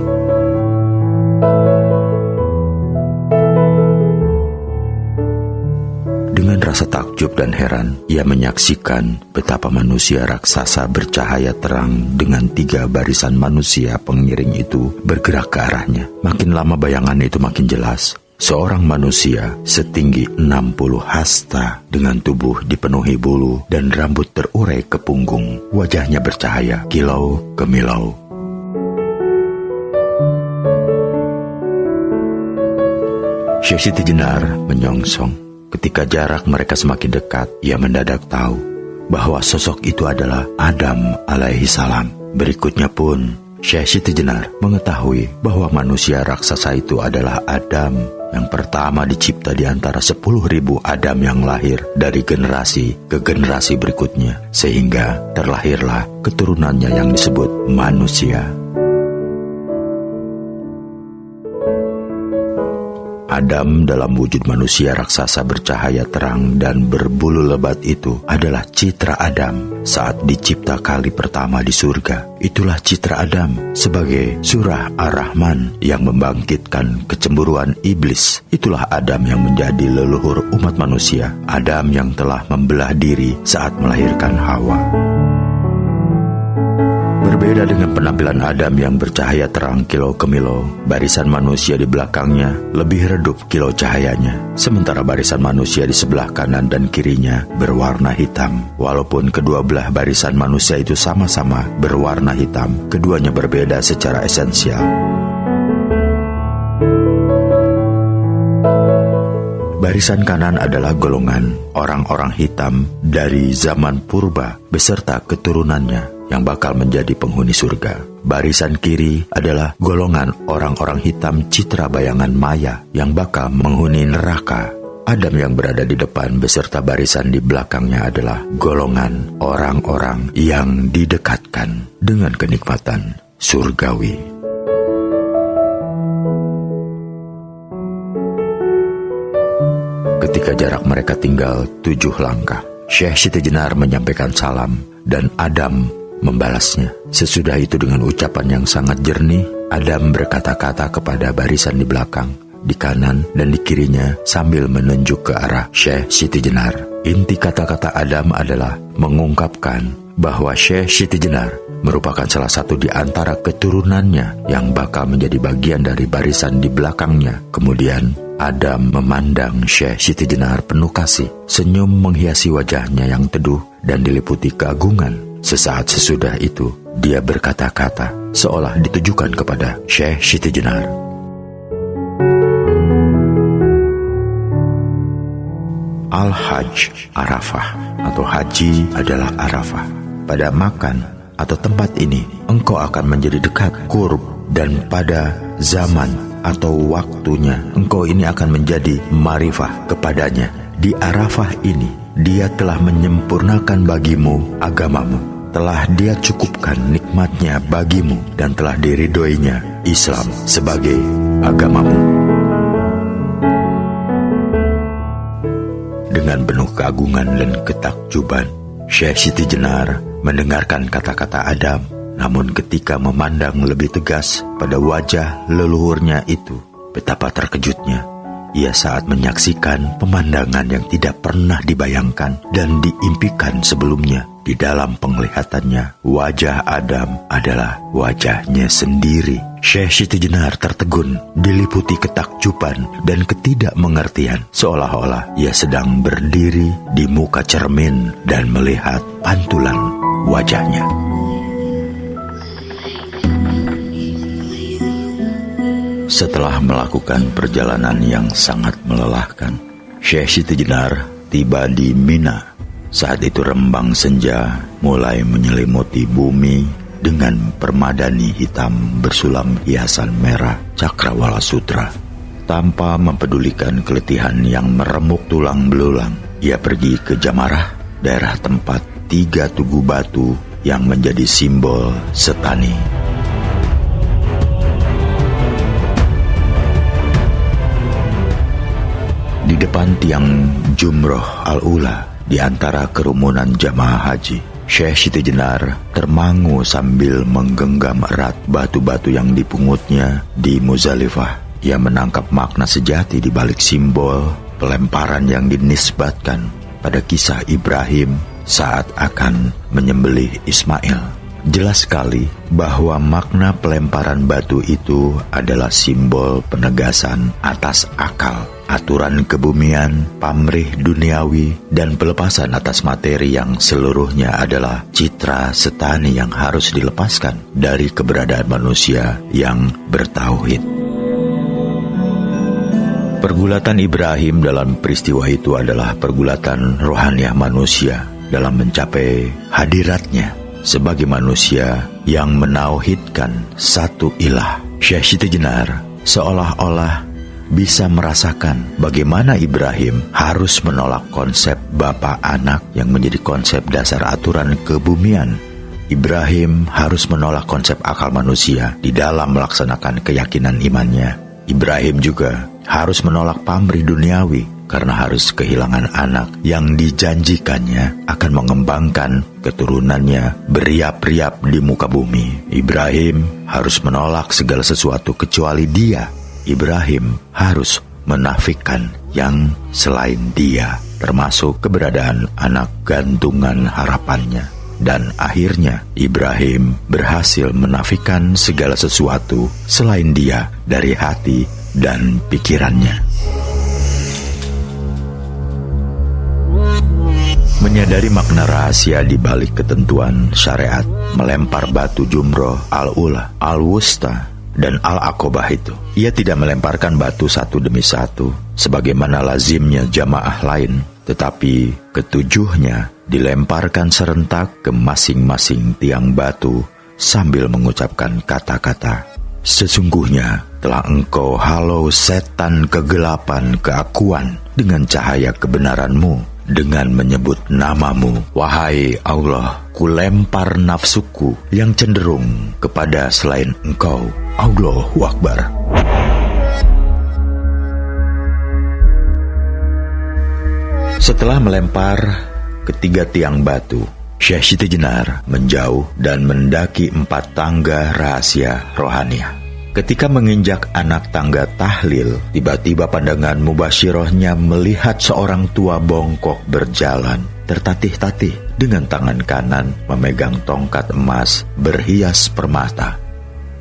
Dengan rasa takjub dan heran, ia menyaksikan betapa manusia raksasa bercahaya terang dengan 3 barisan manusia pengiring itu bergerak ke arahnya. Makin lama bayangan itu makin jelas. Seorang manusia setinggi 60 hasta dengan tubuh dipenuhi bulu dan rambut terurai ke punggung. Wajahnya bercahaya kilau kemilau. Syekh Siti Jenar menyongsong. Ketika jarak mereka semakin dekat, ia mendadak tahu bahwa sosok itu adalah Adam alaihi salam. Berikutnya pun, Syekh Siti Jenar mengetahui bahwa manusia raksasa itu adalah Adam yang pertama dicipta di antara 10.000 Adam yang lahir dari generasi ke generasi berikutnya, sehingga terlahirlah keturunannya yang disebut manusia. Adam dalam wujud manusia raksasa bercahaya terang dan berbulu lebat itu adalah citra Adam saat dicipta kali pertama di surga. Itulah citra Adam sebagai surah Ar-Rahman yang membangkitkan kecemburuan iblis. Itulah Adam yang menjadi leluhur umat manusia. Adam yang telah membelah diri saat melahirkan Hawa. Berbeda dengan penampilan Adam yang bercahaya terang kilau kemilau, barisan manusia di belakangnya lebih redup kilau cahayanya. Sementara barisan manusia di sebelah kanan dan kirinya berwarna hitam. Walaupun kedua belah barisan manusia itu sama-sama berwarna hitam, keduanya berbeda secara esensial. Barisan kanan adalah golongan orang-orang hitam dari zaman purba beserta keturunannya yang bakal menjadi penghuni surga. Barisan kiri adalah golongan orang-orang hitam citra bayangan maya yang bakal menghuni neraka. Adam yang berada di depan beserta barisan di belakangnya adalah golongan orang-orang yang didekatkan dengan kenikmatan surgawi. Ketika jarak mereka tinggal 7 langkah, Syekh Siti Jenar menyampaikan salam dan Adam membalasnya. Sesudah itu dengan ucapan yang sangat jernih, Adam berkata-kata kepada barisan di belakang, di kanan dan di kirinya sambil menunjuk ke arah Syekh Siti Jenar. Inti kata-kata Adam adalah mengungkapkan bahwa Syekh Siti Jenar merupakan salah satu di antara keturunannya yang bakal menjadi bagian dari barisan di belakangnya. Kemudian Adam memandang Syekh Siti Jenar penuh kasih. Senyum menghiasi wajahnya yang teduh dan diliputi keagungan. Sesaat sesudah itu, dia berkata-kata seolah ditujukan kepada Syekh Siti Jenar. Al-Hajj Arafah atau haji adalah Arafah. Pada makan atau tempat ini, engkau akan menjadi dekat qurb, dan pada zaman atau waktunya, engkau ini akan menjadi marifah kepadanya. Di Arafah ini, dia telah menyempurnakan bagimu agamamu, telah dia cukupkan nikmatnya bagimu, dan telah diridhoinya Islam sebagai agamamu. Dengan penuh keagungan dan ketakjuban, Syekh Siti Jenar mendengarkan kata-kata Adam. Namun ketika memandang lebih tegas pada wajah leluhurnya itu, betapa terkejutnya ia saat menyaksikan pemandangan yang tidak pernah dibayangkan dan diimpikan sebelumnya. Di dalam penglihatannya, wajah Adam adalah wajahnya sendiri. Syekh Siti Jenar tertegun, diliputi ketakjuban dan ketidakmengertian, seolah-olah ia sedang berdiri di muka cermin dan melihat pantulan wajahnya. Setelah melakukan perjalanan yang sangat melelahkan, Syekh Siti Jenar tiba di Mina. Saat itu rembang senja mulai menyelimuti bumi dengan permadani hitam bersulam hiasan merah Cakrawala Sutra. Tanpa mempedulikan keletihan yang meremuk tulang belulang, ia pergi ke Jamarah, daerah tempat 3 tugu batu yang menjadi simbol Setani. Di depan tiang Jumroh Al-Ula, di antara kerumunan jamaah haji, Syekh Siti Jenar termangu sambil menggenggam erat batu-batu yang dipungutnya di Muzdalifah. Ia menangkap makna sejati di balik simbol pelemparan yang dinisbatkan pada kisah Ibrahim saat akan menyembelih Ismail. Jelas sekali bahwa makna pelemparan batu itu adalah simbol penegasan atas akal, aturan kebumian, pamrih duniawi, dan pelepasan atas materi yang seluruhnya adalah citra setani yang harus dilepaskan dari keberadaan manusia yang bertauhid. Pergulatan Ibrahim dalam peristiwa itu adalah pergulatan rohaniah manusia dalam mencapai hadiratnya sebagai manusia yang menauhidkan satu ilah. Syekh Siti Jenar seolah-olah bisa merasakan bagaimana Ibrahim harus menolak konsep bapak anak yang menjadi konsep dasar aturan kebumian. Ibrahim harus menolak konsep akal manusia di dalam melaksanakan keyakinan imannya. Ibrahim juga harus menolak pamrih duniawi karena harus kehilangan anak yang dijanjikannya akan mengembangkan keturunannya beriap-riap di muka bumi. Ibrahim harus menolak segala sesuatu kecuali dia. Ibrahim harus menafikan yang selain dia, termasuk keberadaan anak gantungan harapannya. Dan akhirnya Ibrahim berhasil menafikan segala sesuatu selain dia dari hati dan pikirannya. Menyadari makna rahasia di balik ketentuan syariat melempar batu Jumroh Al-Ula, Al-Wusta, dan Al-Aqobah itu, ia tidak melemparkan batu satu demi satu sebagaimana lazimnya jamaah lain, tetapi ketujuhnya dilemparkan serentak ke masing-masing tiang batu sambil mengucapkan kata-kata, "Sesungguhnya telah engkau halau setan kegelapan keakuan dengan cahaya kebenaranmu. Dengan menyebut namamu, wahai Allah, kulempar nafsuku yang cenderung kepada selain engkau. Allahu Akbar." Setelah melempar ketiga tiang batu, Syekh Siti Jenar menjauh dan mendaki 4 tangga rahasia rohaniah. Ketika menginjak anak tangga tahlil, tiba-tiba pandangan mubasyirohnya melihat seorang tua bongkok berjalan, tertatih-tatih dengan tangan kanan memegang tongkat emas berhias permata.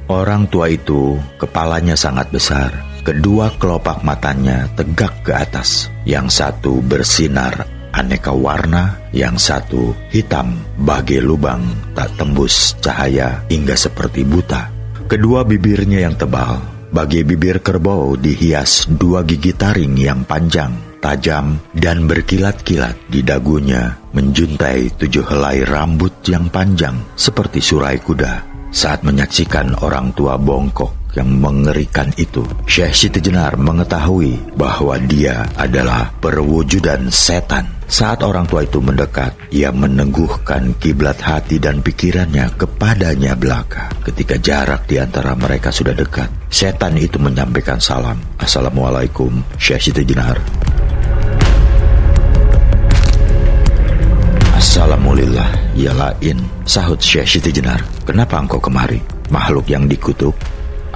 Orang tua itu kepalanya sangat besar, Kedua kelopak matanya tegak ke atas. Yang satu bersinar aneka warna, yang satu hitam bagai lubang tak tembus cahaya hingga seperti buta. Kedua bibirnya yang tebal, bagai bibir kerbau, dihias dua gigi taring yang panjang, tajam, dan berkilat-kilat. Di dagunya menjuntai 7 helai rambut yang panjang seperti surai kuda. Saat menyaksikan orang tua bongkok yang mengerikan itu, Syekh Siti Jenar mengetahui bahwa dia adalah perwujudan setan. Saat orang tua itu mendekat, ia meneguhkan kiblat hati dan pikirannya kepadanya belaka. Ketika jarak di antara mereka sudah dekat, setan itu menyampaikan salam. Assalamualaikum, Syekh Siti Jenar. Assalamualillah, ya lain, sahut Syekh Siti Jenar. Kenapa engkau kemari, makhluk yang dikutuk?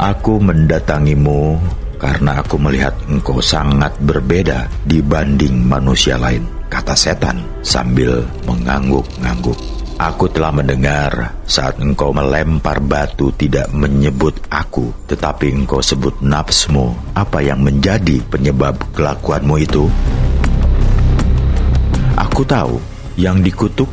Aku mendatangimu karena aku melihat engkau sangat berbeda dibanding manusia lain, kata setan sambil mengangguk-ngangguk. Aku telah mendengar saat engkau melempar batu tidak menyebut aku, tetapi engkau sebut nafsumu. Apa yang menjadi penyebab kelakuanmu itu? Aku tahu yang dikutuk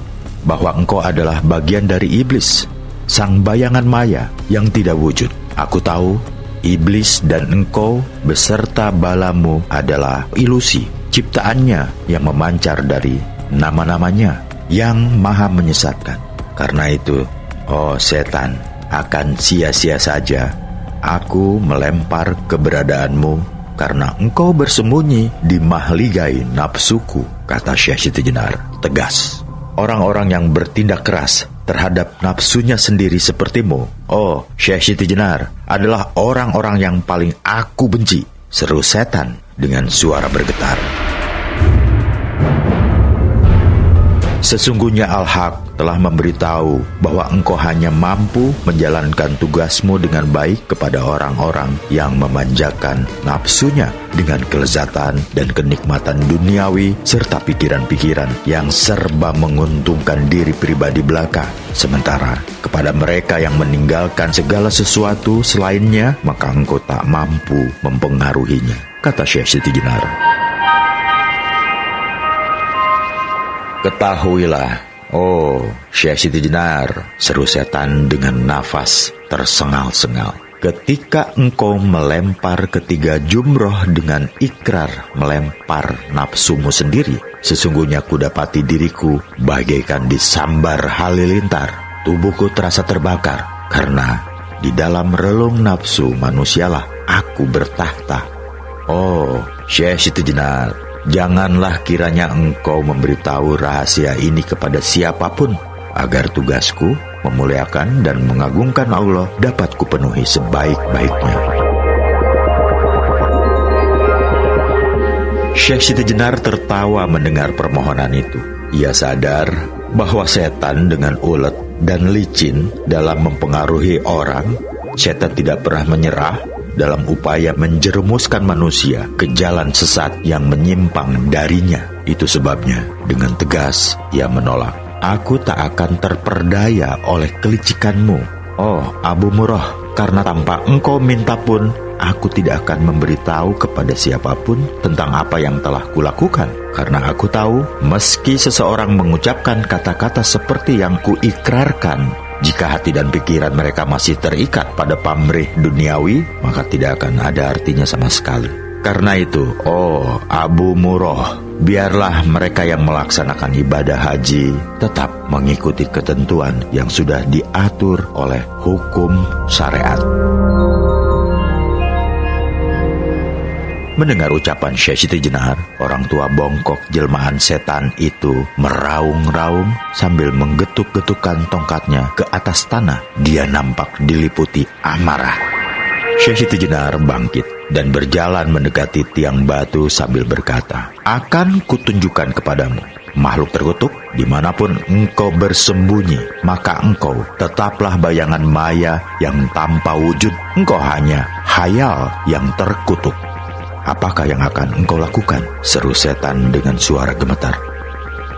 bahwa engkau adalah bagian dari iblis, sang bayangan maya yang tidak wujud. Aku tahu iblis dan engkau beserta balamu adalah ilusi ciptaannya yang memancar dari nama-namanya yang maha menyesatkan. Karena itu, oh setan, akan sia-sia saja aku melempar keberadaanmu karena engkau bersembunyi di mahligai nafsuku, kata Syekh Siti Jenar tegas. Orang-orang yang bertindak keras terhadap nafsunya sendiri sepertimu, oh Syekh Siti Jenar, adalah orang-orang yang paling aku benci, seru setan dengan suara bergetar. Sesungguhnya Al-Haq telah memberitahu bahwa engkau hanya mampu menjalankan tugasmu dengan baik kepada orang-orang yang memanjakan nafsunya dengan kelezatan dan kenikmatan duniawi serta pikiran-pikiran yang serba menguntungkan diri pribadi belaka. Sementara kepada mereka yang meninggalkan segala sesuatu selainnya, maka engkau tak mampu mempengaruhinya, kata Syekh Siti Jenar. Ketahuilah, oh Syekh Siti Jenar, seru setan dengan nafas tersengal-sengal. Ketika engkau melempar ketiga jumroh dengan ikrar melempar nafsumu sendiri, sesungguhnya ku dapati diriku bagaikan disambar halilintar. Tubuhku terasa terbakar, karena di dalam relung nafsu manusialah aku bertahta. Oh Syekh Siti Jenar, janganlah kiranya engkau memberitahu rahasia ini kepada siapapun, agar tugasku memuliakan dan mengagungkan Allah dapat kupenuhi sebaik-baiknya. Syekh Siti Jenar tertawa mendengar permohonan itu. Ia sadar bahwa setan dengan ulet dan licin dalam mempengaruhi orang, setan tidak pernah menyerah dalam upaya menjerumuskan manusia ke jalan sesat yang menyimpang darinya. Itu sebabnya dengan tegas ia menolak. Aku tak akan terperdaya oleh kelicikanmu, oh Abu Murrah, karena tanpa engkau minta pun aku tidak akan memberitahu kepada siapapun tentang apa yang telah kulakukan. Karena aku tahu meski seseorang mengucapkan kata-kata seperti yang kuikrarkan, jika hati dan pikiran mereka masih terikat pada pamrih duniawi, maka tidak akan ada artinya sama sekali. Karena itu, oh Abu Murrah, biarlah mereka yang melaksanakan ibadah haji tetap mengikuti ketentuan yang sudah diatur oleh hukum syariat. Mendengar ucapan Syekh Siti Jenar, orang tua bongkok jelmaan setan itu meraung-raung sambil menggetuk-getukkan tongkatnya ke atas tanah. Dia nampak diliputi amarah. Syekh Siti Jenar bangkit dan berjalan mendekati tiang batu sambil berkata, akan kutunjukkan kepadamu, makhluk terkutuk, dimanapun engkau bersembunyi, maka engkau tetaplah bayangan maya yang tanpa wujud. Engkau hanya khayal yang terkutuk. Apakah yang akan engkau lakukan? Seru setan dengan suara gemetar.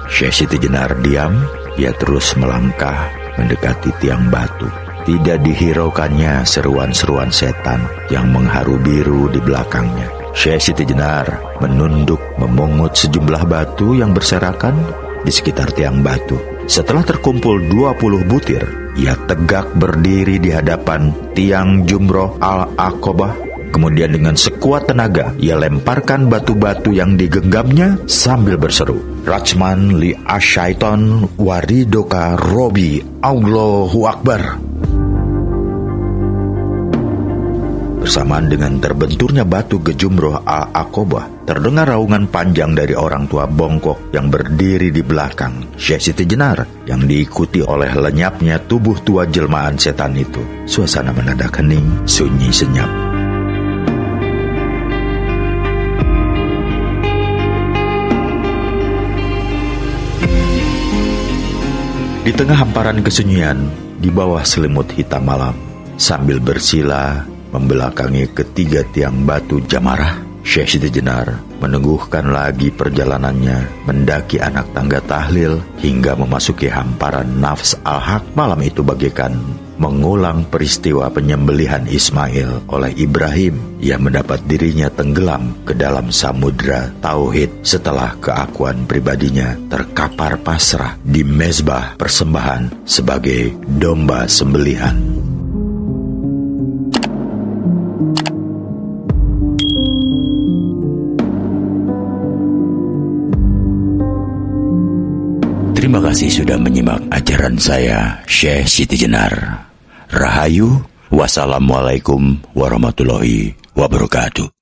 Syekh Siti Jenar diam. Ia terus melangkah mendekati tiang batu. tidak dihiraukannya seruan-seruan setan yang mengharu biru di belakangnya. Syekh Siti Jenar menunduk memungut sejumlah batu yang berserakan di sekitar tiang batu. Setelah terkumpul 20 butir, ia tegak berdiri di hadapan tiang Jumroh Al-Aqobah. Kemudian dengan sekuat tenaga, ia lemparkan batu-batu yang digenggamnya sambil berseru, Rajman li asyaiton waridoka robi Allahu Akbar. Bersamaan dengan terbenturnya batu gejumroh Al-Aqobah, terdengar raungan panjang dari orang tua bongkok yang berdiri di belakang Syekh Siti Jenar, yang diikuti oleh lenyapnya tubuh tua jelmaan setan itu. Suasana mendadak hening, sunyi senyap. Di tengah hamparan kesunyian, di bawah selimut hitam malam, sambil bersila membelakangi ketiga tiang batu jamarah, Syekh Siti Jenar meneguhkan lagi perjalanannya mendaki anak tangga tahlil hingga memasuki hamparan nafs al-haq. Malam itu bagaikan mengulang peristiwa penyembelihan Ismail oleh Ibrahim yang mendapat dirinya tenggelam ke dalam samudra tauhid setelah keakuan pribadinya terkapar pasrah di mezbah persembahan sebagai domba sembelihan. Terima kasih sudah menyimak ajaran saya, Syekh Siti Jenar. Rahayu, wassalamualaikum warahmatullahi wabarakatuh.